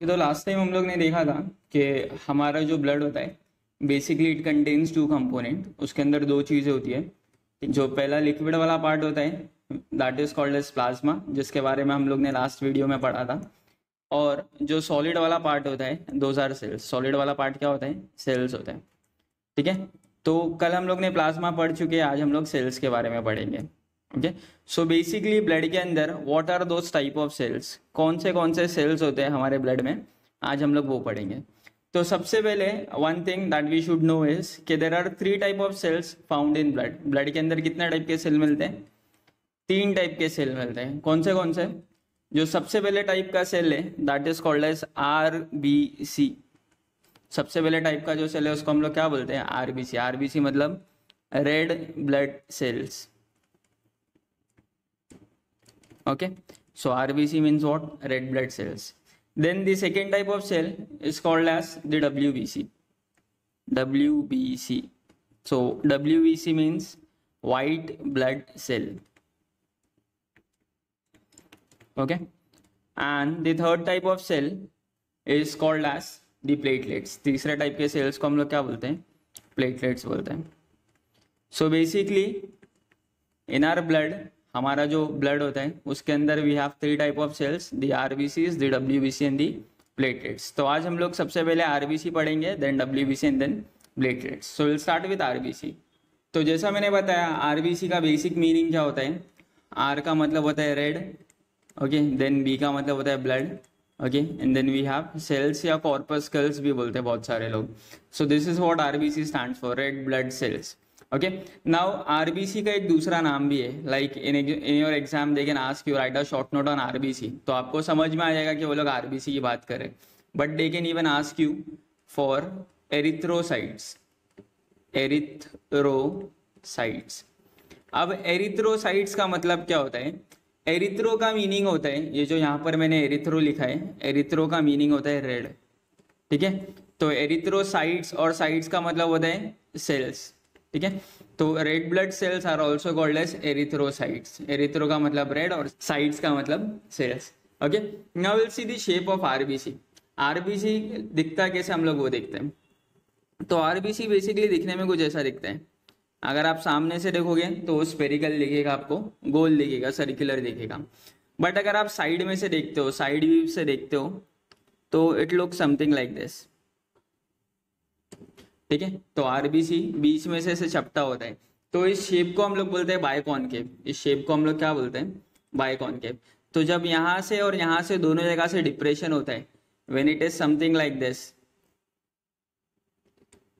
तो last time हम लोग ने देखा था कि हमारा जो ब्लड होता है basically it contains two component. उसके अंदर दो चीज़ें होती है। जो पहला लिक्विड वाला पार्ट होता है that is called as plasma, जिसके बारे में हम लोग ने लास्ट वीडियो में पढ़ा था। और जो सॉलिड वाला पार्ट होता है दोज आर सेल्स। सॉलिड वाला पार्ट क्या होता है? सेल्स होता है। ठीक है। तो कल हम लोग ने प्लाज्मा पढ़ चुके हैं, आज हम लोग सेल्स के बारे में पढ़ेंगे। ओके। सो बेसिकली ब्लड के अंदर what are those type of cells, कौन से सेल्स होते हैं हमारे ब्लड में, आज हम लोग वो पढ़ेंगे। तो सबसे पहले one thing that we should know is कि there are three type of cells found in blood. Blood के अंदर कितने टाइप के सेल मिलते हैं? तीन टाइप के सेल मिलते हैं। कौन से? जो सबसे पहले टाइप का सेल है that is called as RBC. सबसे पहले टाइप का जो सेल है उसको हम लोग क्या बोलते हैं? आरबीसी। आरबीसी मतलब red blood sales. Okay, so RBC means what? Red blood cells. Then the second type of cell is called as the WBC. WBC. So WBC means white blood cell. Okay, and the third type of cell is called as the platelets. तीसरे type के sales को हम लोग क्या बोलते हैं? Platelets बोलते हैं। So basically in our blood, हमारा जो ब्लड होता है उसके अंदर we have three type of cells, the RBCs, the WBC and the platelets. तो आज हम लोग सबसे पहले आरबीसी पढ़ेंगे, then WBC and then platelets. So will start with RBC. तो जैसा मैंने बताया आरबीसी का बेसिक मीनिंग क्या होता है? आर का मतलब होता है रेड, ओके, देन बी का मतलब होता है blood, okay, and then we have cells या कॉर्पस्कल्स भी बोलते हैं बहुत सारे लोग। So this is what RBC stands for, red blood cells. Okay, now RBC का एक दूसरा नाम भी है, like in your exam they can ask you write a short note on RBC. तो आपको समझ में आ जाएगा कि वो लोग आरबीसी की बात करें, but they can even ask you for erythrocytes. Erythrocytes. अब एरिथ्रोसाइट्स का मतलब क्या होता है? एरिथ्रो का मीनिंग होता है, ये जो यहाँ पर मैंने एरिथ्रो लिखा है, एरिथ्रो का मीनिंग होता है रेड। ठीक है, तो एरिथ्रोसाइट्स और साइट्स का मतलब होता है सेल्स। ठीक है, तो red blood cells are also called as erythrocytes. Erythro का मतलब रेड और साइट्स का मतलब cells. Okay, now will see the shape of RBC. RBC दिखता कैसे हम लोग वो देखते हैं। तो आरबीसी बेसिकली दिखने में कुछ ऐसा दिखता है। अगर आप सामने से देखोगे तो वो स्पेरिकल दिखेगा, आपको गोल दिखेगा, सर्कुलर दिखेगा। बट अगर आप साइड में से देखते हो, साइड व्यू से देखते हो, तो it look something like this. ठीक है, तो आरबीसी बीच में से चपटा होता है, तो इस शेप को हम लोग बोलते हैं बायकॉनकेव। इस शेप को हम लोग क्या बोलते हैं? बायकॉनकेव। तो जब यहाँ से और यहाँ से दोनों जगह से डिप्रेशन होता है, when it is something like this.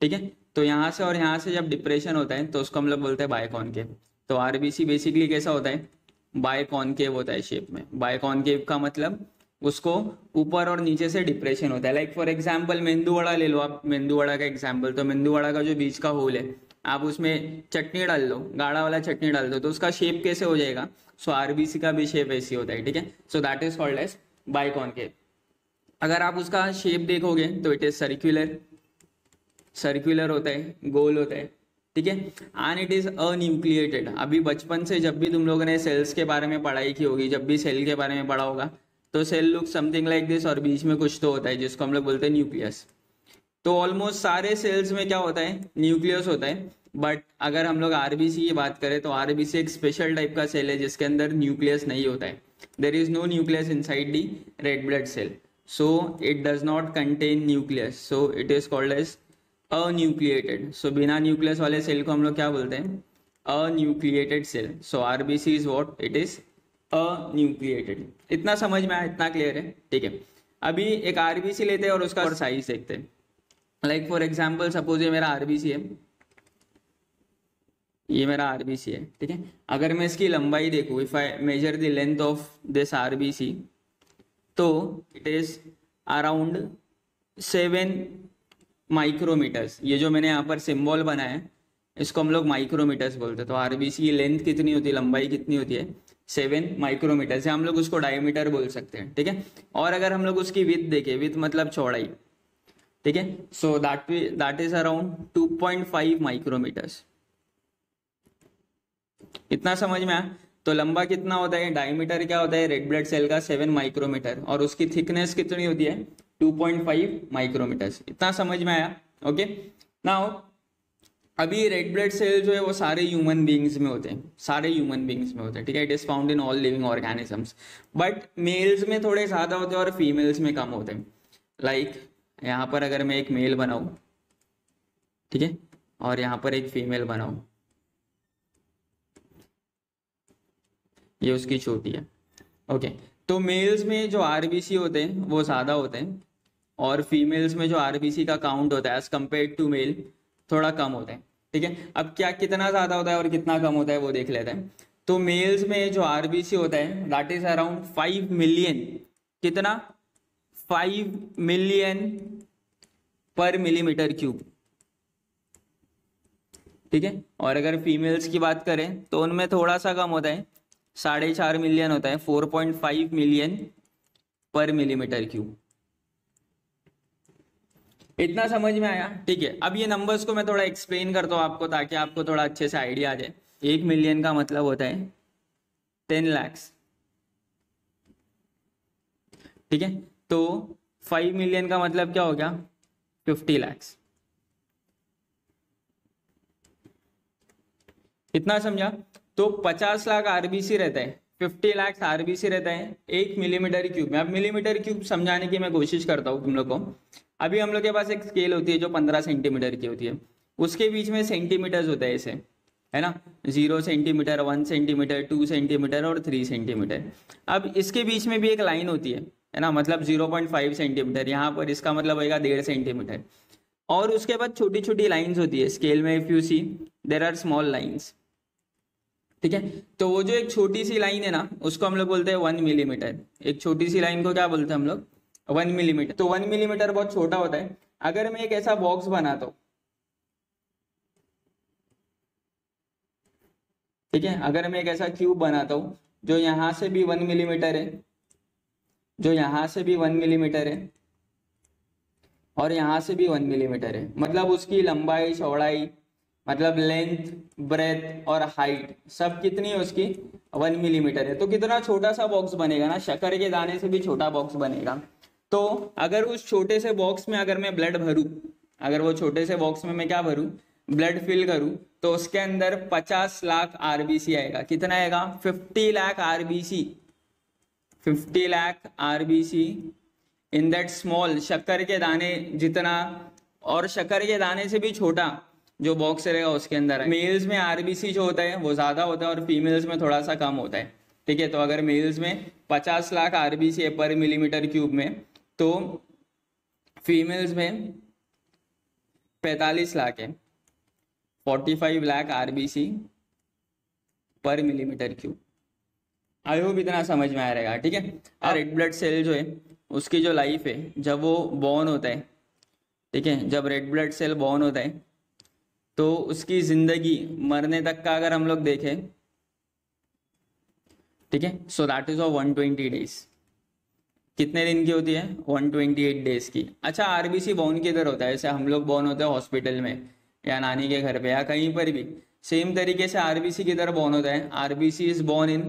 ठीक है, तो यहाँ से और यहाँ से जब डिप्रेशन होता है तो उसको हम लोग बोलते हैं बायकॉनकेव। तो आरबीसी बेसिकली कैसा होता है? बायकॉनकेव होता है शेप में। बायकॉनकेव का मतलब उसको ऊपर और नीचे से डिप्रेशन होता है। लाइक फॉर एग्जाम्पल मेंदू वड़ा ले लो आप, मेंदू वड़ा का एग्जाम्पल। तो मेंदू वड़ा का जो बीच का होल है, आप उसमें चटनी डाल लो, गाढ़ा वाला चटनी डाल दो, तो उसका शेप कैसे हो जाएगा? सो आरबीसी का भी शेप ऐसी होता है। ठीक है, so that is called as biconcave. अगर आप उसका शेप देखोगे तो इट इज सर्क्यूलर। सर्क्यूलर होता है, गोल होता है। ठीक है, एंड इट इज अन्यूक्लिएटेड। अभी बचपन से जब भी तुम लोगों ने सेल्स के बारे में पढ़ाई की होगी, जब भी सेल के बारे में पढ़ा होगा, तो cell look something like this, और बीच में कुछ तो होता है जिसको हम लोग बोलते हैं न्यूक्लियस। तो ऑलमोस्ट सारे सेल्स में क्या होता है? न्यूक्लियस होता है। बट अगर हम लोग आरबीसी की बात करें तो आरबीसी एक स्पेशल टाइप का सेल है जिसके अंदर न्यूक्लियस नहीं होता है। There is no nucleus inside the red blood cell, so it does not contain nucleus, so it is called as anucleated. So बिना न्यूक्लियस वाले सेल को हम लोग क्या बोलते हैं? Anucleated cell. So RBC is what? It is anucleated. इतना समझ में आया? इतना क्लियर है? ठीक है, अभी एक आरबीसी लेते हैं और उसका साइज देखते हैं। लाइक फॉर एग्जांपल सपोज ये मेरा आरबीसी है, ये मेरा आरबीसी है। ठीक है, अगर मैं इसकी लंबाई देखूँ, if I measure the length of this RBC, तो इट इज अराउंड 7 माइक्रोमीटर्स। ये जो मैंने यहाँ पर सिंबल बनाया है इसको हम लोग माइक्रोमीटर्स बोलते हैं। तो आरबीसी की लेंथ कितनी होती है, लंबाई कितनी होती है? 7 माइक्रोमीटर। से हम लोग उसको डायमीटर बोल सकते हैं। ठीक है, और अगर हम लोग उसकी विड्थ देखें, विड्थ मतलब चौड़ाई, ठीक है, so that is around 2.5 micrometres. इतना समझ में आया? तो लंबा कितना होता है, डायमीटर क्या होता है रेड ब्लड सेल का? 7 माइक्रोमीटर। और उसकी थिकनेस कितनी होती है? 2.5 माइक्रोमीटर्स। इतना समझ में आया? ओके नाउ अभी रेड ब्लड सेल जो है वो सारे ह्यूमन बींग्स में होते हैं, सारे ह्यूमन बींग्स में होते हैं, ठीक है। It is found in all living organisms, but males में थोड़े ज़्यादा होते हैं और फीमेल्स में कम होते हैं। लाइक यहाँ पर अगर मैं एक मेल बनाऊँ, ठीक है, और यहाँ पर एक फीमेल बनाऊँ, ये उसकी छोटी है। ओके तो मेल्स में जो आरबीसी होते हैं वो ज़्यादा होते हैं और फीमेल्स में जो आरबीसी का काउंट होता है एज कम्पेयर टू मेल थोड़ा कम होता है, ठीक है। अब क्या कितना ज़्यादा होता है और कितना कम होता है वो देख लेते हैं। तो मेल्स में जो आरबीसी होता है दैट इज अराउंड 5 मिलियन, कितना 5 मिलियन पर मिलीमीटर क्यूब, ठीक है। और अगर फीमेल्स की बात करें तो उनमें थोड़ा सा कम होता है, 4.5 मिलियन होता है, 4.5 मिलियन पर मिलीमीटर क्यूब। इतना समझ में आया? ठीक है। अब ये नंबर्स को मैं थोड़ा एक्सप्लेन करता हूँ आपको ताकि आपको थोड़ा अच्छे से आइडिया आ जाए। 1 मिलियन का मतलब होता है 10 लाख, ठीक है। तो 5 मिलियन का मतलब क्या हो गया? 50 लाख। इतना समझा? तो 50 लाख आरबीसी रहता है, 50 लाख आरबीसी रहता है 1 मिलीमीटर क्यूब में। अब मिलीमीटर क्यूब समझाने की मैं कोशिश करता हूँ तुम लोग को। अभी हम लोग के पास एक स्केल होती है जो 15 सेंटीमीटर की होती है, उसके बीच में सेंटीमीटर्स होता है ऐसे, है ना, 0 सेंटीमीटर, 1 सेंटीमीटर, 2 सेंटीमीटर और 3 सेंटीमीटर। अब इसके बीच में भी एक लाइन होती है ना, मतलब 0.5 सेंटीमीटर, यहाँ पर इसका मतलब होगा 1.5 सेंटीमीटर। और उसके बाद छोटी छोटी लाइन्स होती है स्केल में, if you see there are small lines, ठीक है। तो वो जो एक छोटी सी लाइन है ना उसको हम लोग बोलते हैं 1 मिलीमीटर। एक छोटी सी लाइन को क्या बोलते हैं हम लोग? 1 मिलीमीटर। तो 1 मिलीमीटर बहुत छोटा होता है। अगर मैं एक ऐसा बॉक्स बनाता हूँ, ठीक है, अगर मैं एक ऐसा क्यूब बनाता हूँ जो यहाँ से भी 1 मिलीमीटर है, जो यहाँ से भी 1 मिलीमीटर है और यहाँ से भी 1 मिलीमीटर है, मतलब उसकी लंबाई, चौड़ाई, मतलब लेंथ, ब्रेथ और हाइट सब कितनी है उसकी? 1 मिलीमीटर है। तो कितना छोटा सा बॉक्स बनेगा ना, शक्कर के दाने से भी छोटा बॉक्स बनेगा। तो अगर उस छोटे से बॉक्स में अगर मैं ब्लड भरूं, अगर वो छोटे से बॉक्स में मैं क्या भरूं? ब्लड फिल करूं, तो उसके अंदर 50 लाख आरबीसी आएगा। कितना आएगा? 50 lakh RBC, 50 lakh RBC in that small, शक्कर के दाने जितना और शक्कर के दाने से भी छोटा जो बॉक्स रहेगा उसके अंदर है। मेल्स में आरबीसी जो होता है वो ज्यादा होता है और फीमेल्स में थोड़ा सा कम होता है, ठीक है। तो अगर मेल्स में 50 लाख आरबीसी है पर मिलीमीटर क्यूब में, तो फीमेल्स में 45 लाख है, 45 लाख आरबीसी पर मिलीमीटर क्यूब। आई होप इतना समझ में आ रहेगा, ठीक है। और रेड ब्लड सेल जो है उसकी जो लाइफ है, जब वो बॉर्न होता है, ठीक है, जब रेड ब्लड सेल बॉर्न होता है तो उसकी जिंदगी मरने तक का अगर हम लोग देखें, ठीक है, so that is of 120 days. कितने दिन की होती है? 128 डेज की। अच्छा, आरबीसी बॉर्न किधर होता है? जैसे हम लोग बॉर्न होते हैं हॉस्पिटल में या नानी के घर पे या कहीं पर भी, सेम तरीके से आरबीसी किधर बॉर्न होता है? RBC is born in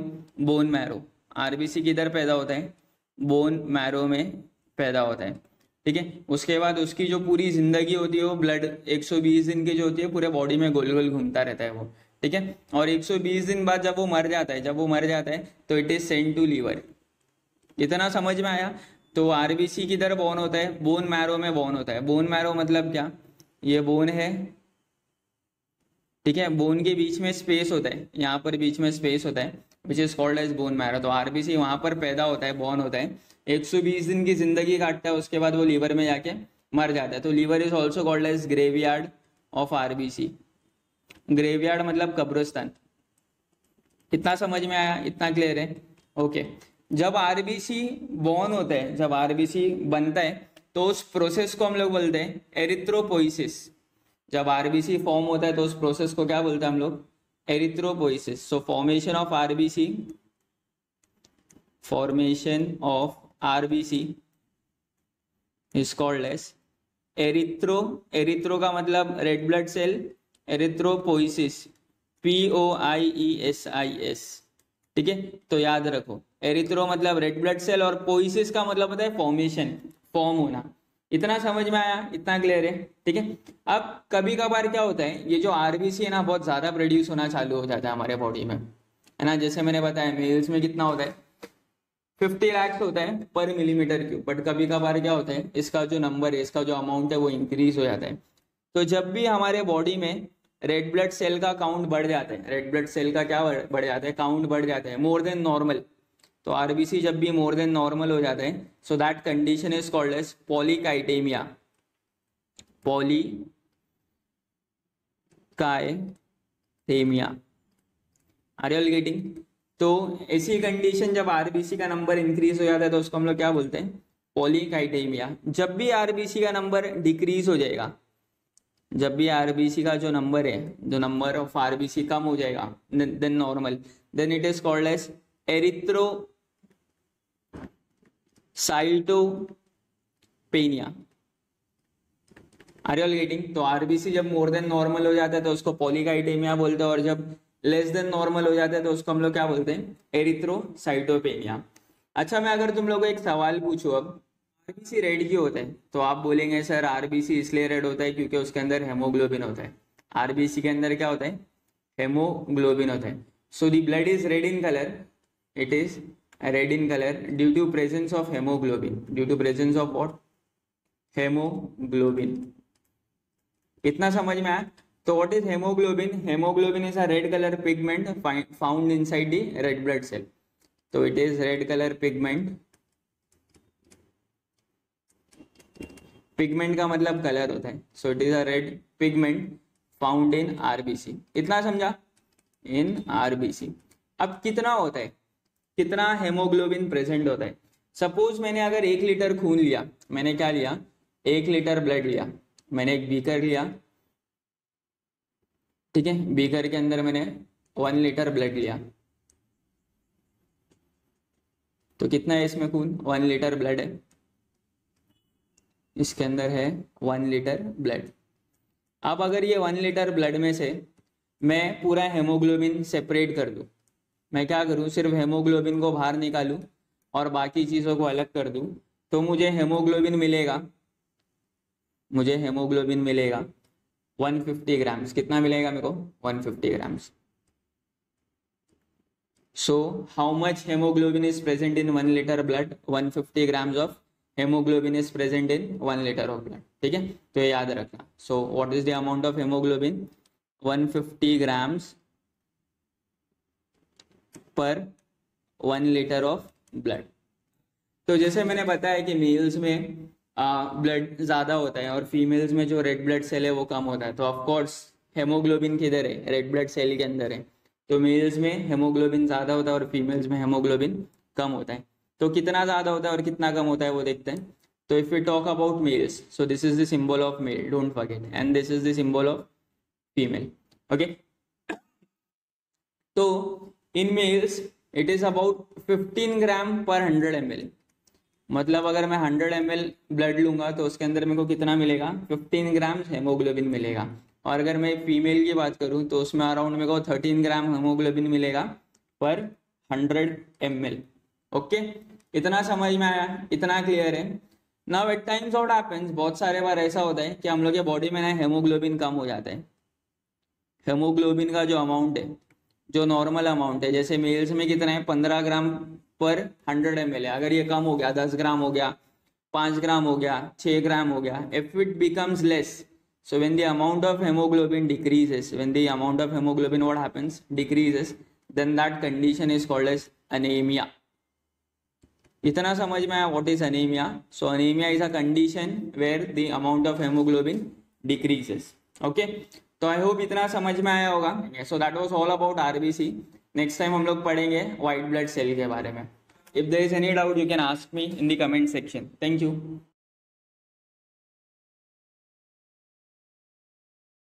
bone marrow. RBC किधर पैदा होता है? बोन मैरो में पैदा होता है, ठीक है। उसके बाद उसकी जो पूरी जिंदगी होती है वो ब्लड 120 दिन की जो होती है पूरे बॉडी में गोल गोल घूमता रहता है वो, ठीक है। और 120 दिन बाद जब वो मर जाता है, जब वो मर जाता है तो it is sent to liver. इतना समझ में आया? तो आरबीसी किधर बॉर्न होता है? बोन मैरो में बॉर्न होता है। बोन मैरो मतलब क्या? ये बोन है, ठीक है, बोन के बीच में स्पेस होता है, यहाँ पर बीच में स्पेस होता है which is called as bone marrow. तो आरबीसी वहां पर पैदा होता है, बॉर्न होता है, 120 दिन की जिंदगी काटता है, उसके बाद वो लीवर में जाके मर जाता है। तो liver is also called as graveyard of RBC. Graveyard मतलब कब्रिस्तान। इतना समझ में आया? इतना क्लियर है? ओके। जब आरबीसी बॉर्न होता है, जब आरबीसी बनता है तो उस प्रोसेस को हम लोग बोलते हैं एरिथ्रोपोइसिस। जब आरबीसी फॉर्म होता है तो उस प्रोसेस को क्या बोलते हैं हम लोग? Erythropoiesis. So formation of RBC, formation of RBC is called as erythro का मतलब red blood cell, erythropoiesis, POIESIS, ठीक है। तो याद रखो, एरिथ्रो मतलब रेड ब्लड सेल और पोइसिस का मतलब होता है फॉर्मेशन। फॉर्म होना। इतना समझ में आया, इतना क्लियर है, ठीक है। अब कभी कभार क्या होता है, ये जो आरबीसी है ना बहुत ज्यादा प्रोड्यूस होना चालू हो जाता है हमारे बॉडी में, है ना। जैसे मैंने बताया मेल्स में कितना होता है, 50 लाख होता है पर मिलीमीटर क्यूब, बट कभी कभार क्या होता है इसका जो नंबर है, इसका जो अमाउंट है वो इंक्रीज हो जाता है। तो जब भी हमारे बॉडी में रेड ब्लड सेल का काउंट बढ़ जाता है, रेड ब्लड सेल का क्या बढ़ जाता है, काउंट बढ़ जाता है मोर देन नॉर्मल, तो आरबीसी जब भी मोर देन नॉर्मल हो जाता है, so that condition is called as polycythemia, polycythemia. Are you all getting? तो ऐसी कंडीशन जब आरबीसी का नंबर इंक्रीज हो जाता है तो उसको हम लोग क्या बोलते हैं, पॉलीकाइटेमिया। जब भी आरबीसी का नंबर डिक्रीज हो जाएगा, जब भी आरबीसी का जो नंबर है, जो नंबर ऑफ आरबीसी कम हो जाएगा than normal, then it is called as erythrocytopenia. Are you all getting? तो आरबीसी जब मोर देन नॉर्मल हो जाता है तो उसको पॉलीकाइटेमिया बोलते हैं, और जब लेस देन नॉर्मल हो जाता है तो उसको हम लोग क्या बोलते हैं, एरिथ्रोसाइटोपेनिया। अच्छा, मैं अगर तुम लोगों को एक सवाल पूछूं, अब आरबीसी रेड क्यों होता है, तो आप बोलेंगे सर आरबीसी इसलिए रेड होता है क्योंकि उसके अंदर हेमोग्लोबिन होता है। आरबीसी के अंदर क्या होता है, हेमोग्लोबिन होता है। So the blood is red in colour, it is red in colour due to presence of haemoglobin, due to presence of what, haemoglobin. इतना समझ में आया? तो what is haemoglobin? Haemoglobin is a red colour pigment found inside the red blood cell. तो it is red colour pigment, pigment का मतलब colour होता है, so it is a red pigment found in RBC. इतना समझा? In RBC. अब कितना होता है, कितना हेमोग्लोबिन प्रेजेंट होता है? सपोज मैंने अगर 1 लीटर खून लिया, मैंने क्या लिया, 1 लीटर ब्लड लिया, मैंने एक बीकर लिया, ठीक है, बीकर के अंदर मैंने 1 लीटर ब्लड लिया, तो कितना है इसमें खून, 1 लीटर ब्लड है, इसके अंदर है 1 लीटर ब्लड। अब अगर ये 1 लीटर ब्लड में से मैं पूरा हेमोग्लोबिन सेपरेट कर दूं, मैं क्या करूं, सिर्फ हेमोग्लोबिन को बाहर निकालूं और बाकी चीज़ों को अलग कर दूं, तो मुझे हेमोग्लोबिन मिलेगा, मुझे हेमोग्लोबिन मिलेगा 150 ग्राम्स। कितना मिलेगा मेरे को, 150 grams. So how much haemoglobin is present in 1 litre blood, 150 grams of haemoglobin is present in 1 litre of blood, ठीक है। तो ये याद रखना। So what is the amount of haemoglobin, 150 grams पर 1 लीटर ऑफ ब्लड। तो जैसे मैंने बताया कि मेल्स में ब्लड ज़्यादा होता है और फीमेल्स में जो रेड ब्लड सेल है वो कम होता है, तो ऑफकोर्स हेमोग्लोबिन किधर है, रेड ब्लड सेल के अंदर है। तो मेल्स में हेमोग्लोबिन ज़्यादा होता है और फीमेल्स में हेमोग्लोबिन कम होता है। तो कितना ज़्यादा होता है और कितना कम होता है वो देखते हैं। तो if we talk about males, so this is the symbol of male, don't forget, and this is the symbol of female, okay. तो in males it is about 15 gram per 100 ml, मतलब अगर मैं 100 ml ब्लड लूंगा तो उसके अंदर मेरे को कितना मिलेगा, 15 ग्राम हेमोग्लोबिन मिलेगा। और अगर मैं फीमेल की बात करूं तो उसमें अराउंड मेरे को 13 ग्राम हेमोग्लोबिन मिलेगा पर 100 ml, ओके। इतना समझ में आया, इतना क्लियर है? Now at times what happens, बहुत सारे बार ऐसा होता है कि हम लोग के बॉडी में ना हेमोग्लोबिन कम हो जाता है। हेमोग्लोबिन का जो अमाउंट है, जो नॉर्मल अमाउंट है, जैसे मेल्स में कितना है 15 ग्राम पर 100 ml है, अगर ये कम हो गया, 10 ग्राम हो गया, 5 ग्राम हो गया, 6 ग्राम हो गया, if it becomes less, so when the amount of hemoglobin decreases, when the amount of hemoglobin what happens, decreases, then that condition is called as anemia. इतना समझ में आया what is anemia? So anemia is a condition where the amount of hemoglobin decreases, okay. तो I hope इतना समझ में आया होगा। So that was all about RBC. Next time हम लोग पढ़ेंगे व्हाइट ब्लड सेल के बारे में। If there is any doubt you can ask me in the comment section. Thank you.